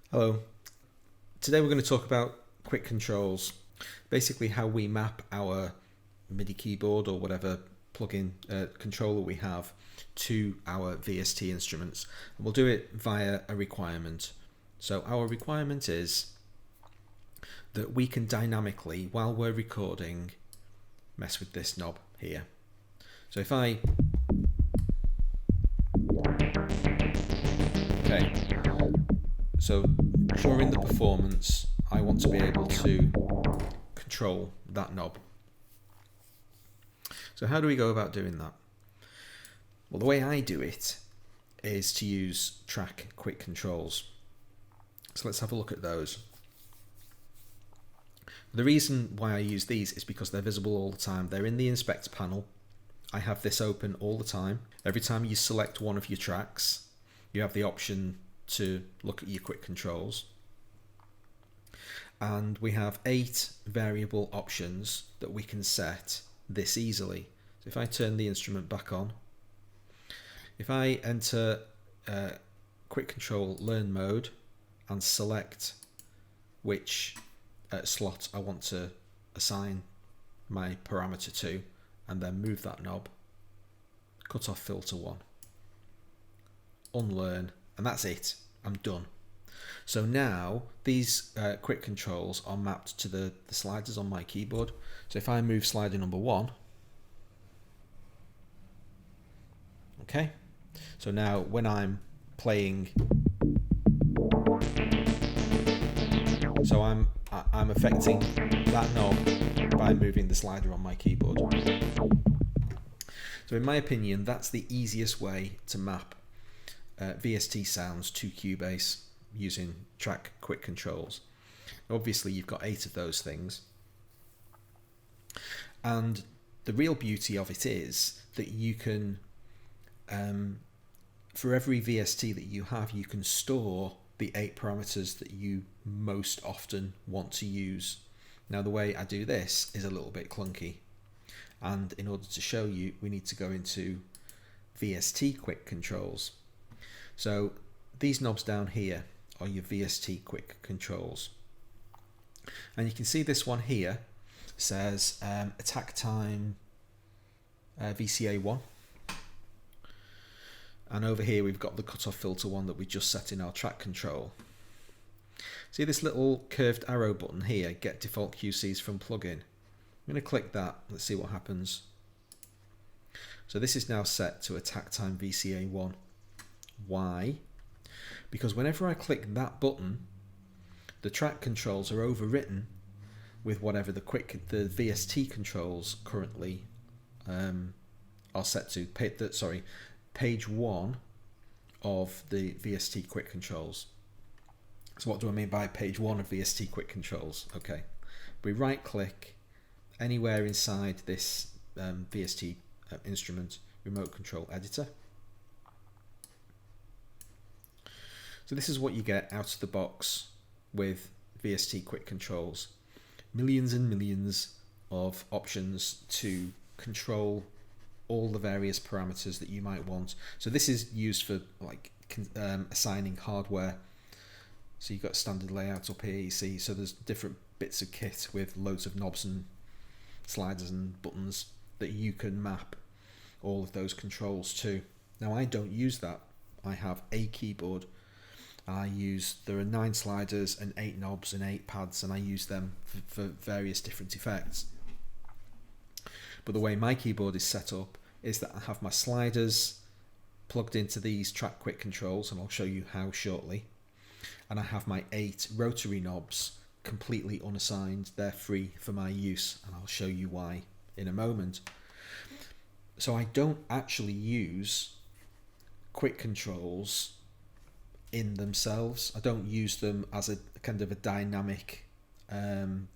Hello. Today we're going to talk about quick controls, basically how we map our MIDI keyboard or whatever plugin controller we have to our VST instruments. And we'll do it via a requirement. So our requirement is that we can dynamically, while we're recording, mess with this knob here. So if I... Okay. So during the performance, I want to be able to control that knob. So how do we go about doing that? Well, the way I do it is to use track quick controls. So let's have a look at those. The reason why I use these is because they're visible all the time. They're in the inspector panel. I have this open all the time. Every time you select one of your tracks, you have the option to look at your quick controls. And we have 8 variable options that we can set this easily. So if I turn the instrument back on, if I enter quick control learn mode and select which slot I want to assign my parameter to, and then move that knob, cut off filter 1, unlearn, and that's it. I'm done. So now these quick controls are mapped to the sliders on my keyboard. So if I move slider number 1, okay, so now when I'm playing, so I'm affecting that knob by moving the slider on my keyboard. So in my opinion, that's the easiest way to map VST sounds to Cubase using track quick controls. Obviously you've got 8 of those things, and the real beauty of it is that you can for every VST that you have, you can store the 8 parameters that you most often want to use. Now the way I do this is a little bit clunky, and in order to show you, we need to go into VST Quick Controls. So these knobs down here are your VST Quick Controls. And you can see this one here says attack time VCA 1. And over here we've got the cutoff filter 1 that we just set in our track control. See this little curved arrow button here, get default QCs from plugin. I'm going to click that, let's see what happens. So this is now set to attack time VCA 1. Why? Because whenever I click that button, the track controls are overwritten with whatever the VST controls currently are set to. Page 1 of the VST Quick Controls. So what do I mean by page 1 of VST Quick Controls? Okay, we right click anywhere inside this VST instrument remote control editor. So this is what you get out of the box with VST Quick Controls. Millions and millions of options to control all the various parameters that you might want. So this is used for like assigning hardware. So you've got standard layout up here, you see, so there's different bits of kit with loads of knobs and sliders and buttons that you can map all of those controls to. Now I don't use that. I have a keyboard. There are 9 sliders and 8 knobs and 8 pads, and I use them for various different effects. But the way my keyboard is set up is that I have my sliders plugged into these track quick controls, and I'll show you how shortly. And I have my 8 rotary knobs completely unassigned. They're free for my use, and I'll show you why in a moment. So I don't actually use quick controls in themselves. I don't use them as a kind of a dynamic in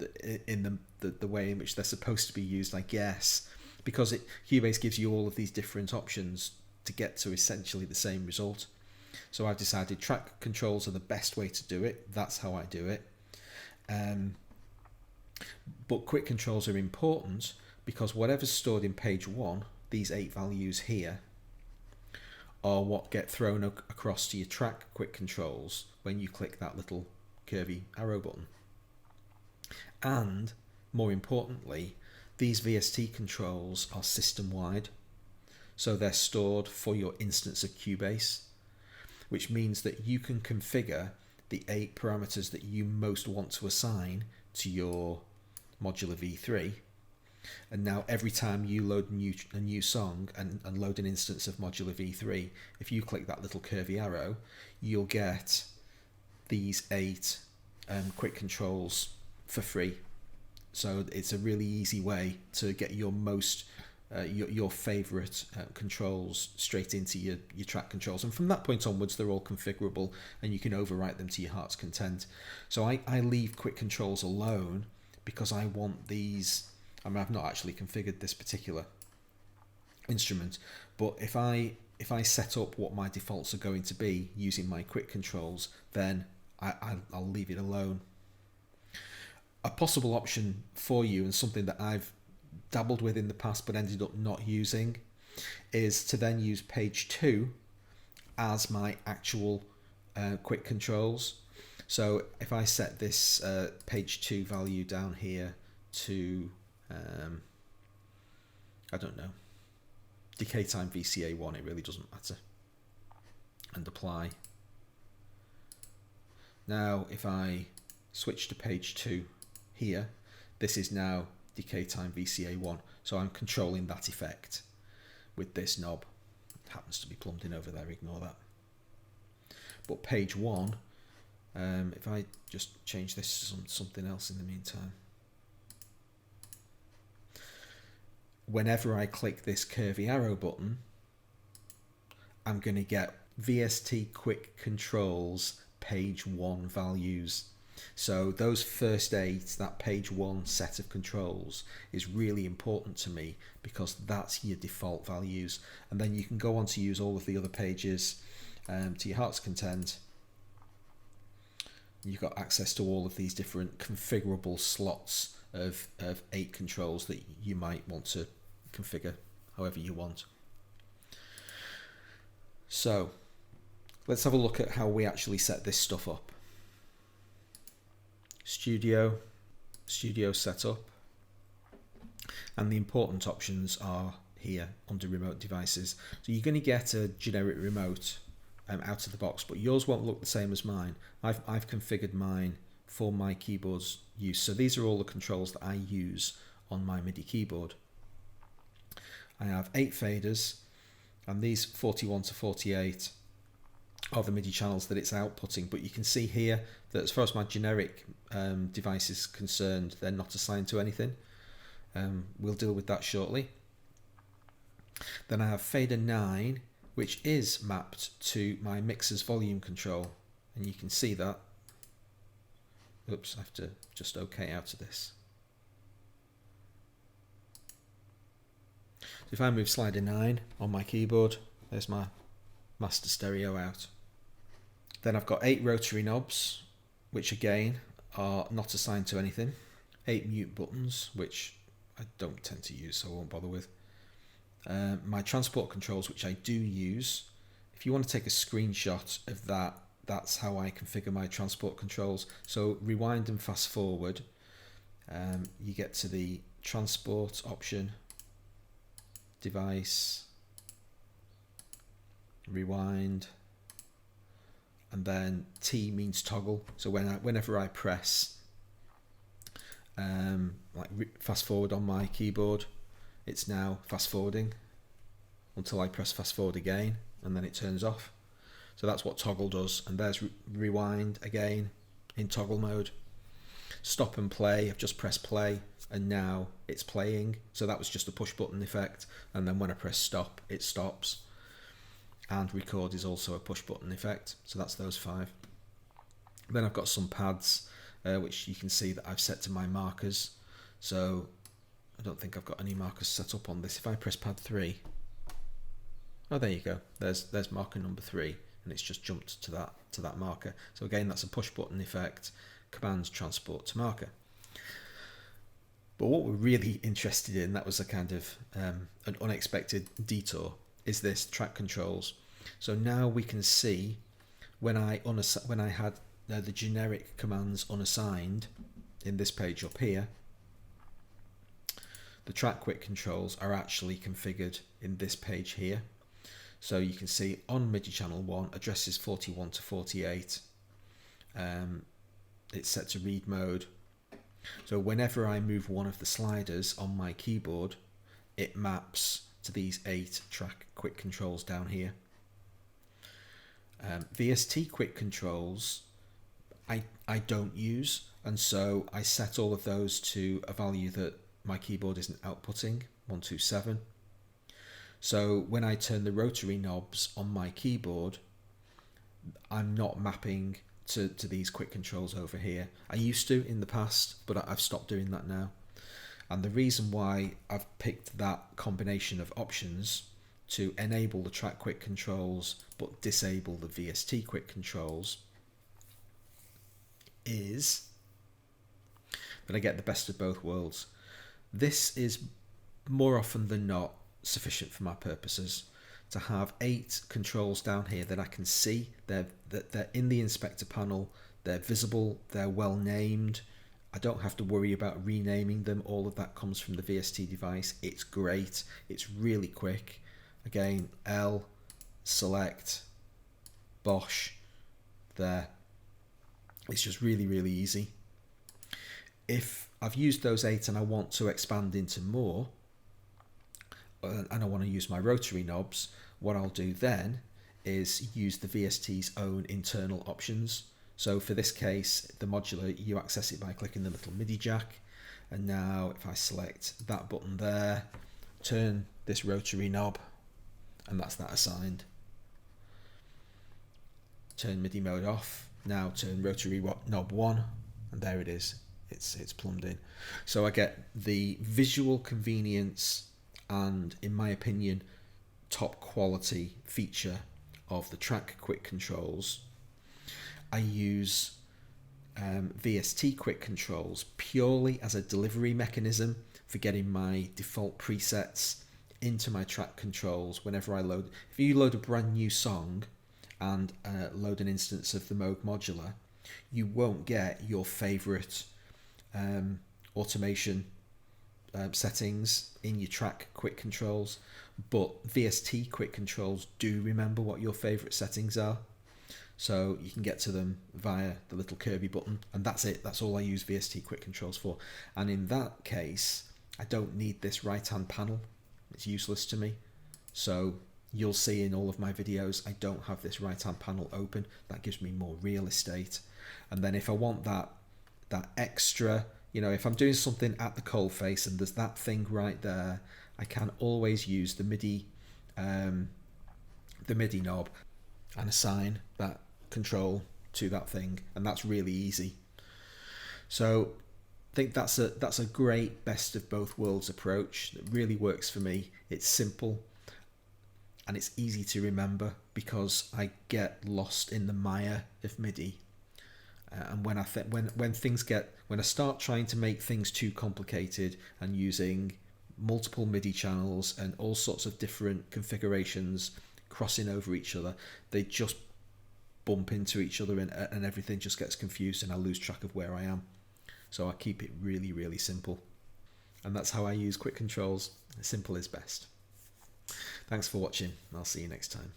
the way in which they're supposed to be used, I guess, because Cubase gives you all of these different options to get to essentially the same result. So I've decided track controls are the best way to do it. That's how I do it. But quick controls are important because whatever's stored in page 1, these 8 values here, are what get thrown across to your track quick controls when you click that little curvy arrow button. And more importantly, these VST controls are system-wide, so they're stored for your instance of Cubase, which means that you can configure the 8 parameters that you most want to assign to your modular V3. And now every time you load a new song and load an instance of modular V3, if you click that little curvy arrow, you'll get these 8 quick controls for free. So it's a really easy way to get your most your favorite controls straight into your track controls, and from that point onwards they're all configurable and you can overwrite them to your heart's content. So I leave quick controls alone because I want these. I mean, I've not actually configured this particular instrument, but if I set up what my defaults are going to be using my quick controls, then I'll leave it alone. A possible option for you, and something that I've dabbled with in the past but ended up not using, is to then use page 2 as my actual quick controls. So if I set this page 2 value down here to I don't know, decay time VCA1, it really doesn't matter, and apply. Now if I switch to page 2 here, this is now decay time VCA1, so I'm controlling that effect with this knob. It happens to be plumbed in over there, ignore that. But page 1, if I just change this to something else in the meantime, whenever I click this curvy arrow button, I'm going to get VST Quick Controls page 1 values. So those first 8, that page 1 set of controls, is really important to me because that's your default values, and then you can go on to use all of the other pages to your heart's content. You've got access to all of these different configurable slots of 8 controls that you might want to configure however you want. So let's have a look at how we actually set this stuff up. Studio setup, and the important options are here under remote devices. So you're going to get a generic remote out of the box, but yours won't look the same as mine. I've configured mine for my keyboard's use. So these are all the controls that I use on my MIDI keyboard. I have 8 faders, and these 41 to 48 are the MIDI channels that it's outputting, but you can see here that as far as my generic device is concerned, they're not assigned to anything. We'll deal with that shortly. Then I have fader 9, which is mapped to my mixer's volume control, and you can see that. Oops, I have to just OK out of this. So if I move slider 9 on my keyboard, there's my master stereo out. Then I've got 8 rotary knobs, which again are not assigned to anything. 8 mute buttons, which I don't tend to use, so I won't bother with. My transport controls, which I do use. If you want to take a screenshot of that, that's how I configure my transport controls. So rewind and fast forward, you get to the transport option, device, rewind, and then T means toggle. So whenever I press fast forward on my keyboard, it's now fast forwarding until I press fast forward again, and then it turns off. So that's what toggle does. And there's rewind again in toggle mode. Stop and play, I've just pressed play and now it's playing. So that was just a push button effect, and then when I press stop, it stops. And record is also a push button effect. So that's those 5. Then I've got some pads which you can see that I've set to my markers. So I don't think I've got any markers set up on this. If I press pad 3, oh, there you go. There's marker number 3, and it's just jumped to that marker. So again, that's a push button effect. Command transport to marker. But what we're really interested in, that was a kind of an unexpected detour, is this track controls. So now we can see when I had the generic commands unassigned in this page up here, the track quick controls are actually configured in this page here. So you can see on MIDI channel 1, address is 41 to 48. It's set to read mode. So whenever I move one of the sliders on my keyboard, it maps to these 8 track quick controls down here. VST Quick Controls I don't use, and so I set all of those to a value that my keyboard isn't outputting, 127. So when I turn the rotary knobs on my keyboard, I'm not mapping to these quick controls over here. I used to in the past, but I've stopped doing that now. And the reason why I've picked that combination of options to enable the track quick controls but disable the VST quick controls is that I get the best of both worlds. This is more often than not sufficient for my purposes, to have 8 controls down here that I can see. They're in the inspector panel, they're visible, they're well named. I don't have to worry about renaming them. All of that comes from the VST device. It's great, it's really quick. Again, L, select, Bosch, there. It's just really, really easy. If I've used those 8 and I want to expand into more, and I want to use my rotary knobs, what I'll do then is use the VST's own internal options. So for this case, the modular, you access it by clicking the little MIDI jack. And now if I select that button there, turn this rotary knob, and that's that assigned. Turn MIDI mode off. Now turn rotary knob 1, and there it is. It's plumbed in. So I get the visual convenience and, in my opinion, top quality feature of the track quick controls. I use VST quick controls purely as a delivery mechanism for getting my default presets into my track controls whenever I load. If you load a brand new song and load an instance of the Moog modular, you won't get your favorite automation settings in your track quick controls, but VST quick controls do remember what your favorite settings are, so you can get to them via the little curvy button, and that's it. That's all I use VST quick controls for. And in that case, I don't need this right hand panel. It's useless to me. So you'll see in all of my videos I don't have this right hand panel open. That gives me more real estate. And then if I want that extra, if I'm doing something at the coalface and there's that thing right there, I can always use the MIDI knob and assign that control to that thing, and that's really easy. So I think that's a great best of both worlds approach that really works for me. It's simple and it's easy to remember because I get lost in the mire of MIDI. And when I start trying to make things too complicated and using multiple MIDI channels and all sorts of different configurations crossing over each other, they just bump into each other and everything just gets confused and I lose track of where I am. So I keep it really, really simple. And that's how I use quick controls. Simple is best. Thanks for watching. I'll see you next time.